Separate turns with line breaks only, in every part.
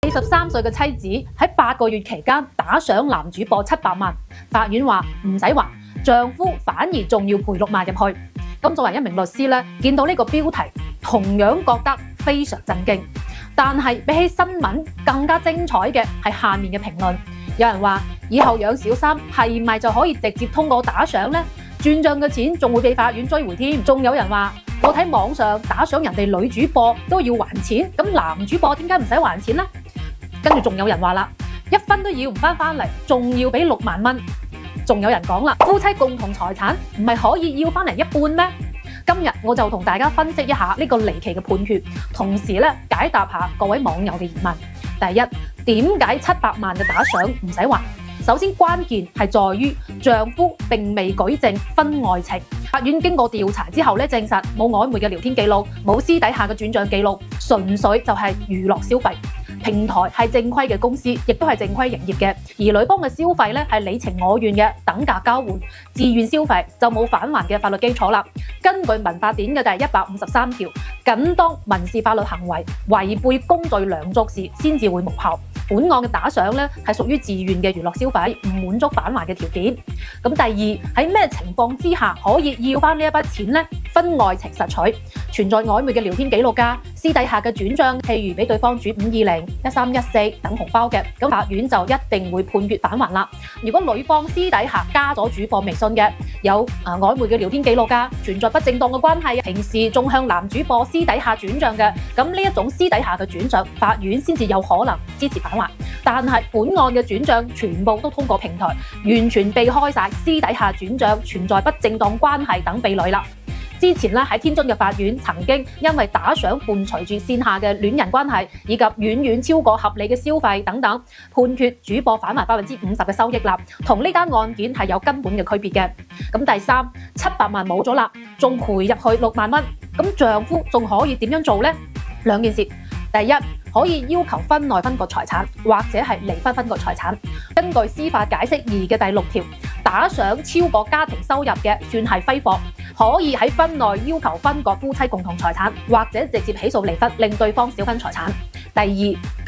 43歲嘅妻子喺8個月期間打賞男主播700萬，法院話唔使還，丈夫反而仲要賠6萬入去。咁作為一名律師咧，見到呢個標題，同樣覺得非常震驚。但係比起新聞更加精彩嘅係下面嘅評論，有人話以後養小三係咪就可以直接通過打賞呢？轉賬嘅錢仲會被法院追回添。仲有人話我睇網上打賞人哋女主播都要還錢，咁男主播點解唔使還錢呢？跟住仲有人話啦，1分都要唔翻嚟，仲要俾6萬蚊。仲有人講啦，夫妻共同財產唔係可以要翻嚟一半咩？今日我就同大家分析一下呢個離奇嘅判決，同時咧解答下各位網友嘅疑問。第一，點解700萬嘅打賞唔使還？首先關鍵係在於丈夫並未舉證婚外情，法院經過調查之後咧證實冇曖昧嘅聊天記錄，冇私底下嘅轉賬記錄，純粹就係娛樂消費。平台係正規嘅公司，亦都係正規營業嘅，而女方嘅消費咧係你情我願嘅等價交換，自願消費就冇返還嘅法律基礎啦。根據民法典嘅第153條，僅當民事法律行為違背公序良俗時，先至會無效。本案嘅打賞咧係屬於自願嘅娛樂消費，唔滿足返還嘅條件。咁第二，喺咩情況之下可以要翻呢一筆錢呢？婚外情實取，存在曖昧嘅聊天記錄㗎，私底下嘅轉賬，譬如俾對方轉520、1314等紅包嘅，咁法院就一定會判決返還啦。如果女方私底下加咗主播微信嘅，有曖昧嘅聊天記錄㗎，存在不正當嘅關係，平時仲向男主播私底下轉賬嘅，咁呢一種私底下嘅轉賬，法院先至有可能支持返還。但係本案嘅轉賬全部都通過平台，完全避開晒私底下轉賬存在不正當關係等避雷啦。之前咧喺天津嘅法院曾經因為打賞伴隨住線下嘅戀人關係，以及遠遠超過合理嘅消費等等，判決主播返還50%嘅收益啦。同呢單案件係有根本嘅區別嘅。咁第三，700萬冇咗啦，仲賠入去6萬蚊，咁丈夫仲可以點樣做呢？兩件事，第一，可以要求婚內分割財產，或者係離婚分割財產。根據司法解釋2嘅第6條，打賞超過家庭收入嘅算係揮霍，可以喺婚內要求分割夫妻共同財產，或者直接起訴離婚，令對方少分財產。第二，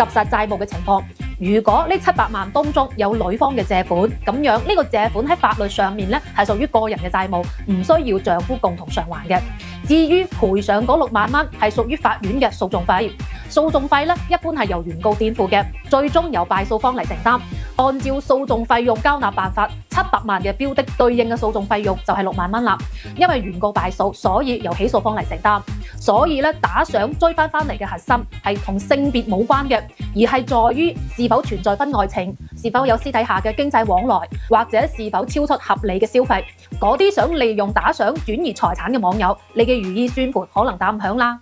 及實債務嘅情況，如果呢700萬當中有女方嘅借款，咁樣呢個借款喺法律上面咧係屬於個人嘅債務，唔需要丈夫共同償還嘅。至於賠償嗰6萬蚊係屬於法院嘅訴訟費，訴訟費咧一般係由原告墊付嘅，最終由敗訴方嚟承擔。按照訴訟費用交納辦法，700萬嘅標的對應嘅訴訟費用就係6萬蚊啦。因為原告敗訴，所以由起訴方嚟承擔。所以咧打賞追翻嚟嘅核心係同性別冇關嘅，而係在於是否存在婚外情，是否有私底下嘅經濟往來，或者是否超出合理嘅消費。嗰啲想利用打賞轉移財產嘅網友，你嘅如意算盤可能打唔響啦。